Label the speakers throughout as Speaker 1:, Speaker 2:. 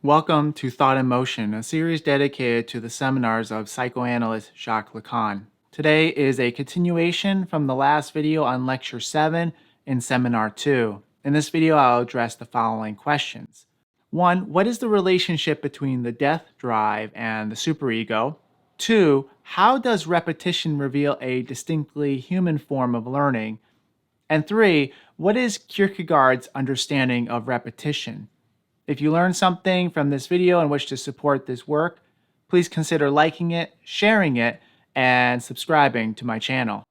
Speaker 1: Welcome to Thought in Motion, a series dedicated to the seminars of psychoanalyst Jacques Lacan. Today is a continuation from the last video on Lecture 7 in Seminar 2. In this video, I'll address the following questions. 1. What is the relationship between the death drive and the superego? 2. How does repetition reveal a distinctly human form of learning? And 3. What is Kierkegaard's understanding of repetition? If you learned something from this video and wish to support this work, please consider liking it, sharing it, and subscribing to my channel.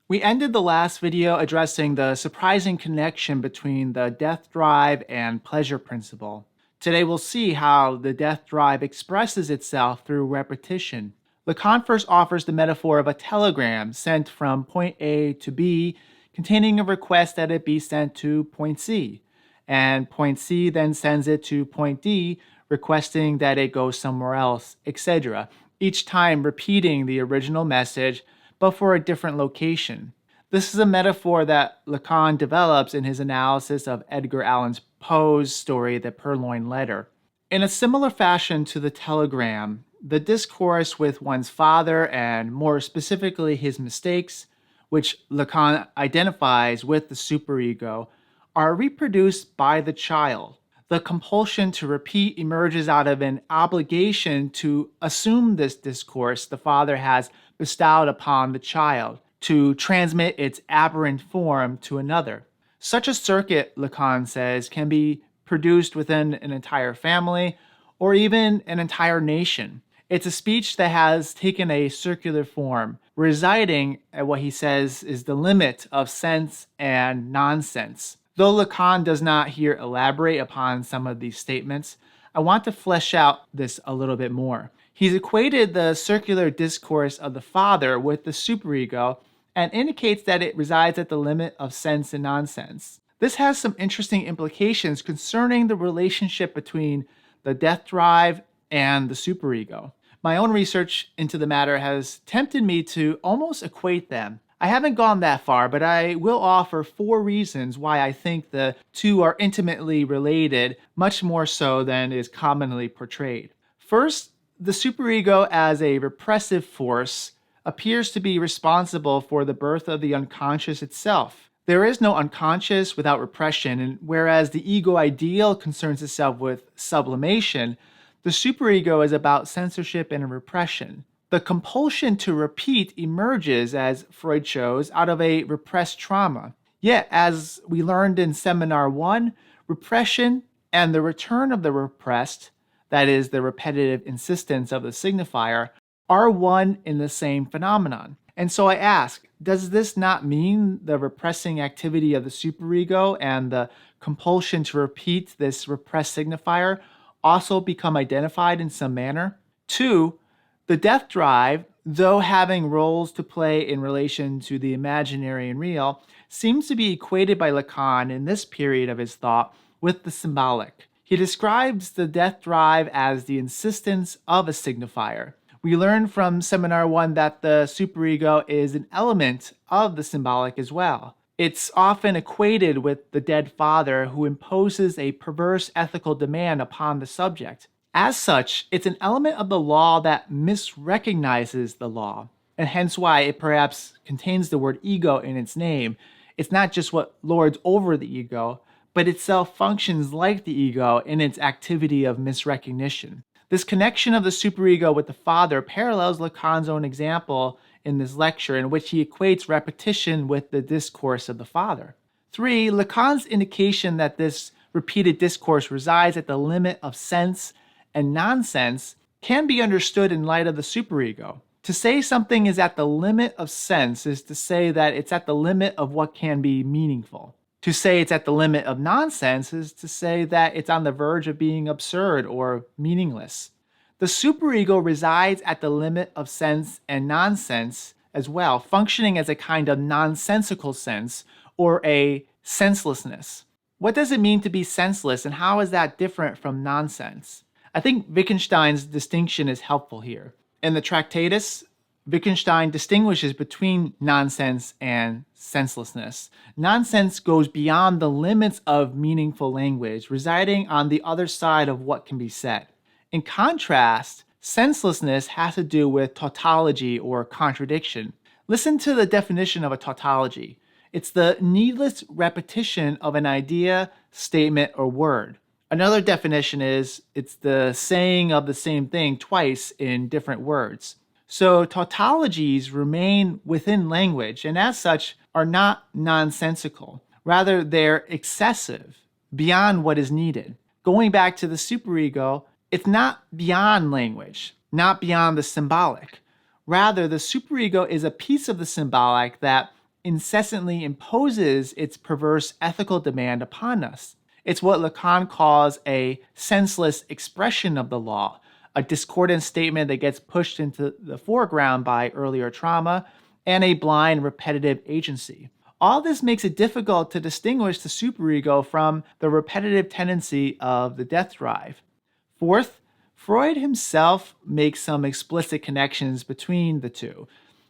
Speaker 1: We ended the last video addressing the surprising connection between the death drive and pleasure principle. Today we'll see how the death drive expresses itself through repetition. Lacan first offers the metaphor of a telegram sent from point A to B, containing a request that it be sent to point C. And point C then sends it to point D, requesting that it go somewhere else, etc., each time repeating the original message, but for a different location. This is a metaphor that Lacan develops in his analysis of Edgar Allan Poe's story, The Purloined Letter. In a similar fashion to the telegram, the discourse with one's father, and more specifically his mistakes, which Lacan identifies with the superego, are reproduced by the child. The compulsion to repeat emerges out of an obligation to assume this discourse the father has bestowed upon the child, to transmit its aberrant form to another. Such a circuit, Lacan says, can be produced within an entire family or even an entire nation. It's a speech that has taken a circular form, residing at what he says is the limit of sense and nonsense. Though Lacan does not here elaborate upon some of these statements, I want to flesh out this a little bit more. He's equated the circular discourse of the father with the superego and indicates that it resides at the limit of sense and nonsense. This has some interesting implications concerning the relationship between the death drive and the superego. My own research into the matter has tempted me to almost equate them. I haven't gone that far, but I will offer 4 reasons why I think the two are intimately related, much more so than is commonly portrayed. First, the superego as a repressive force appears to be responsible for the birth of the unconscious itself. There is no unconscious without repression, and whereas the ego ideal concerns itself with sublimation, the superego is about censorship and repression. The compulsion to repeat emerges, as Freud shows, out of a repressed trauma. Yet, as we learned in Seminar 1, repression and the return of the repressed, that is, the repetitive insistence of the signifier, are one in the same phenomenon. And so I ask, does this not mean the repressing activity of the superego and the compulsion to repeat this repressed signifier also become identified in some manner? 2. The death drive, though having roles to play in relation to the imaginary and real, seems to be equated by Lacan in this period of his thought with the symbolic. He describes the death drive as the insistence of a signifier. We learn from Seminar 1 that the superego is an element of the symbolic as well. It's often equated with the dead father who imposes a perverse ethical demand upon the subject. As such, it's an element of the law that misrecognizes the law, and hence why it perhaps contains the word ego in its name. It's not just what lords over the ego, but itself functions like the ego in its activity of misrecognition. This connection of the superego with the father parallels Lacan's own example in this lecture, in which he equates repetition with the discourse of the father. 3. Lacan's indication that this repeated discourse resides at the limit of sense and nonsense can be understood in light of the superego. To say something is at the limit of sense is to say that it's at the limit of what can be meaningful. To say it's at the limit of nonsense is to say that it's on the verge of being absurd or meaningless. The superego resides at the limit of sense and nonsense as well, functioning as a kind of nonsensical sense or a senselessness. What does it mean to be senseless, and how is that different from nonsense? I think Wittgenstein's distinction is helpful here. In the Tractatus, Wittgenstein distinguishes between nonsense and senselessness. Nonsense goes beyond the limits of meaningful language, residing on the other side of what can be said. In contrast, senselessness has to do with tautology or contradiction. Listen to the definition of a tautology. It's the needless repetition of an idea, statement, or word. Another definition is it's the saying of the same thing twice in different words. So tautologies remain within language and as such are not nonsensical. Rather, they're excessive, beyond what is needed. Going back to the superego, it's not beyond language, not beyond the symbolic. Rather, the superego is a piece of the symbolic that incessantly imposes its perverse ethical demand upon us. It's what Lacan calls a senseless expression of the law, a discordant statement that gets pushed into the foreground by earlier trauma, and a blind, repetitive agency. All this makes it difficult to distinguish the superego from the repetitive tendency of the death drive. Fourth, Freud himself makes some explicit connections between the two,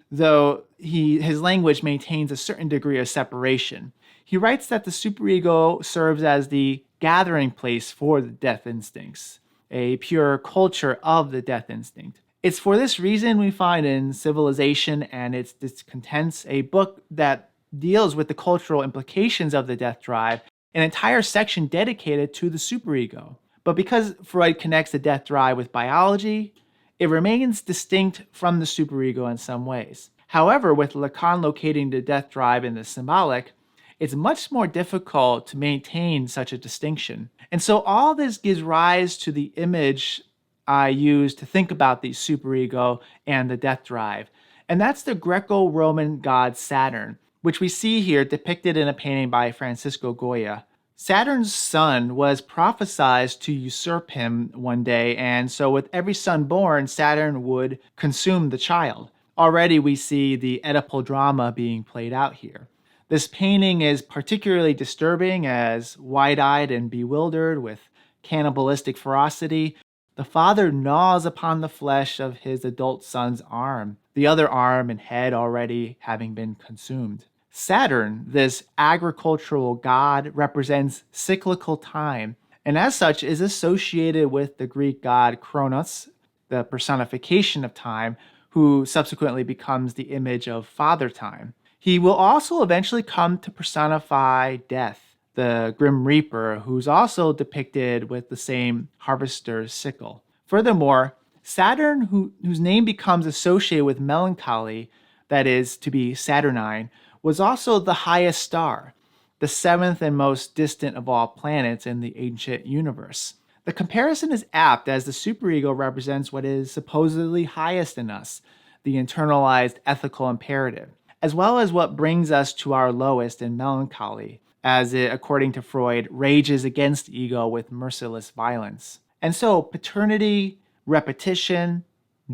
Speaker 1: though his language maintains a certain degree of separation. He writes that the superego serves as the gathering place for the death instincts, a pure culture of the death instinct. It's for this reason we find in Civilization and Its Discontents, a book that deals with the cultural implications of the death drive, an entire section dedicated to the superego. But because Freud connects the death drive with biology, it remains distinct from the superego in some ways. However, with Lacan locating the death drive in the symbolic, it's much more difficult to maintain such a distinction. And so all this gives rise to the image I use to think about the superego and the death drive. And that's the Greco-Roman god Saturn, which we see here depicted in a painting by Francisco Goya. Saturn's son was prophesied to usurp him one day, and so with every son born, Saturn would consume the child. Already we see the Oedipal drama being played out here. This painting is particularly disturbing as, wide-eyed and bewildered with cannibalistic ferocity, the father gnaws upon the flesh of his adult son's arm, the other arm and head already having been consumed. Saturn, this agricultural god, represents cyclical time, and as such is associated with the Greek god Kronos, the personification of time, who subsequently becomes the image of Father Time. He will also eventually come to personify death, the Grim Reaper, who's also depicted with the same harvester's sickle. Furthermore, Saturn, whose name becomes associated with melancholy, that is, to be Saturnine, was also the highest star, the seventh and most distant of all planets in the ancient universe. The comparison is apt as the superego represents what is supposedly highest in us, the internalized ethical imperative, as well as what brings us to our lowest in melancholy, as it, according to Freud, rages against ego with merciless violence. And so paternity, repetition,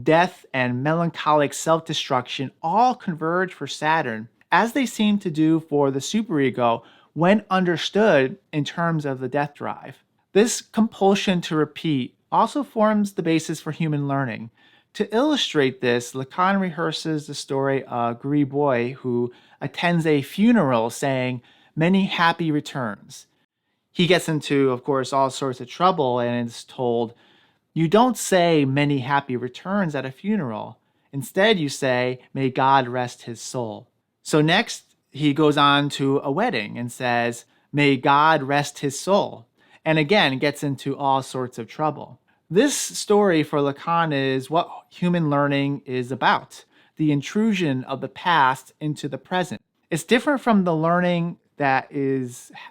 Speaker 1: death, and melancholic self-destruction all converge for Saturn, as they seem to do for the superego when understood in terms of the death drive. This compulsion to repeat also forms the basis for human learning. To illustrate this, Lacan rehearses the story of a Greek boy who attends a funeral saying, "Many happy returns." He gets into, of course, all sorts of trouble and is told, "You don't say 'many happy returns' at a funeral. Instead, you say, 'May God rest his soul.'" So next, he goes on to a wedding and says, "May God rest his soul," and again gets into all sorts of trouble. This story for Lacan is what human learning is about, the intrusion of the past into the present. It's different from the learning that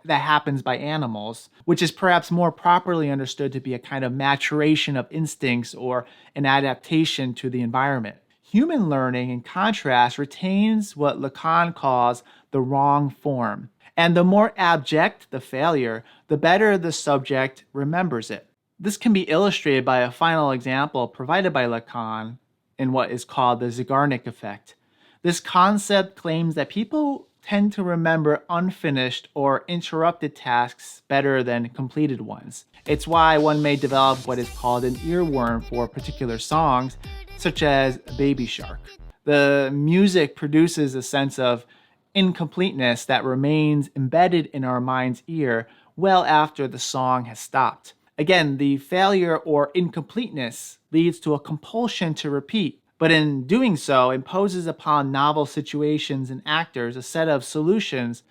Speaker 1: happens by animals, which is perhaps more properly understood to be a kind of maturation of instincts or an adaptation to the environment. Human learning, in contrast, retains what Lacan calls the wrong form. And the more abject the failure, the better the subject remembers it. This can be illustrated by a final example provided by Lacan in what is called the Zeigarnik effect. This concept claims that people tend to remember unfinished or interrupted tasks better than completed ones. It's why one may develop what is called an earworm for particular songs, such as Baby Shark. The music produces a sense of incompleteness that remains embedded in our mind's ear well after the song has stopped. Again, the failure or incompleteness leads to a compulsion to repeat, but in doing so, imposes upon novel situations and actors a set of solutions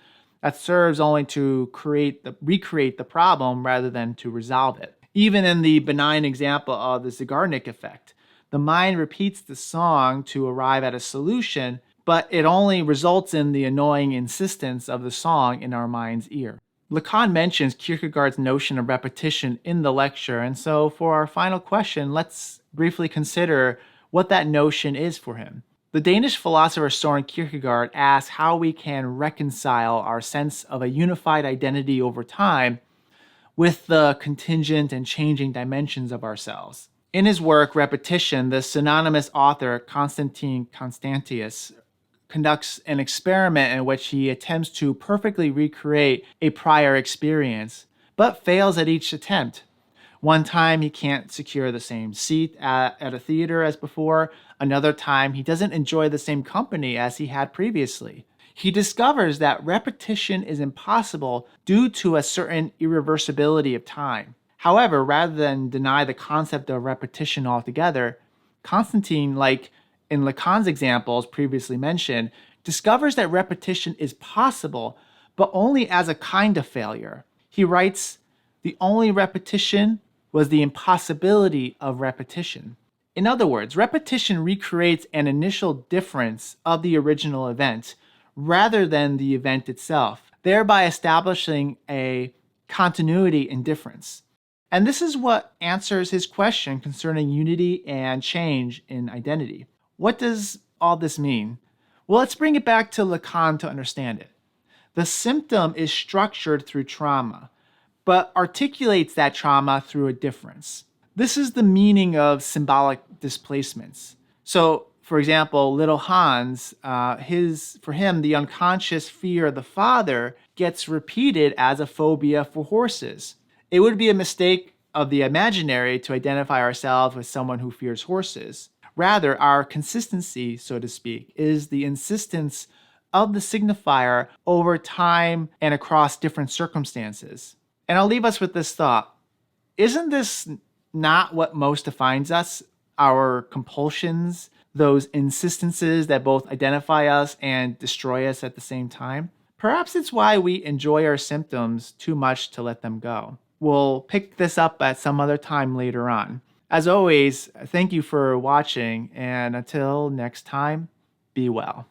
Speaker 1: that serves only to recreate the problem rather than to resolve it. Even in the benign example of the Zeigarnik effect, the mind repeats the song to arrive at a solution, but it only results in the annoying insistence of the song in our mind's ear. Lacan mentions Kierkegaard's notion of repetition in the lecture, and so for our final question, let's briefly consider what that notion is for him. The Danish philosopher Søren Kierkegaard asks how we can reconcile our sense of a unified identity over time with the contingent and changing dimensions of ourselves. In his work, Repetition, the synonymous author Constantine Constantius conducts an experiment in which he attempts to perfectly recreate a prior experience, but fails at each attempt. One time he can't secure the same seat at a theater as before. Another time he doesn't enjoy the same company as he had previously. He discovers that repetition is impossible due to a certain irreversibility of time. However, rather than deny the concept of repetition altogether, Constantine, like in Lacan's examples previously mentioned, discovers that repetition is possible, but only as a kind of failure. He writes, "The only repetition was the impossibility of repetition." In other words, repetition recreates an initial difference of the original event rather than the event itself, thereby establishing a continuity in difference. And this is what answers his question concerning unity and change in identity. What does all this mean? Well, let's bring it back to Lacan to understand it. The symptom is structured through trauma, but articulates that trauma through a difference. This is the meaning of symbolic displacements. So, for example, little Hans, for him, the unconscious fear of the father gets repeated as a phobia for horses. It would be a mistake of the imaginary to identify ourselves with someone who fears horses. Rather, our consistency, so to speak, is the insistence of the signifier over time and across different circumstances. And I'll leave us with this thought. Isn't this not what most defines us? Our compulsions, those insistences that both identify us and destroy us at the same time? Perhaps it's why we enjoy our symptoms too much to let them go. We'll pick this up at some other time later on. As always, thank you for watching, and until next time, be well.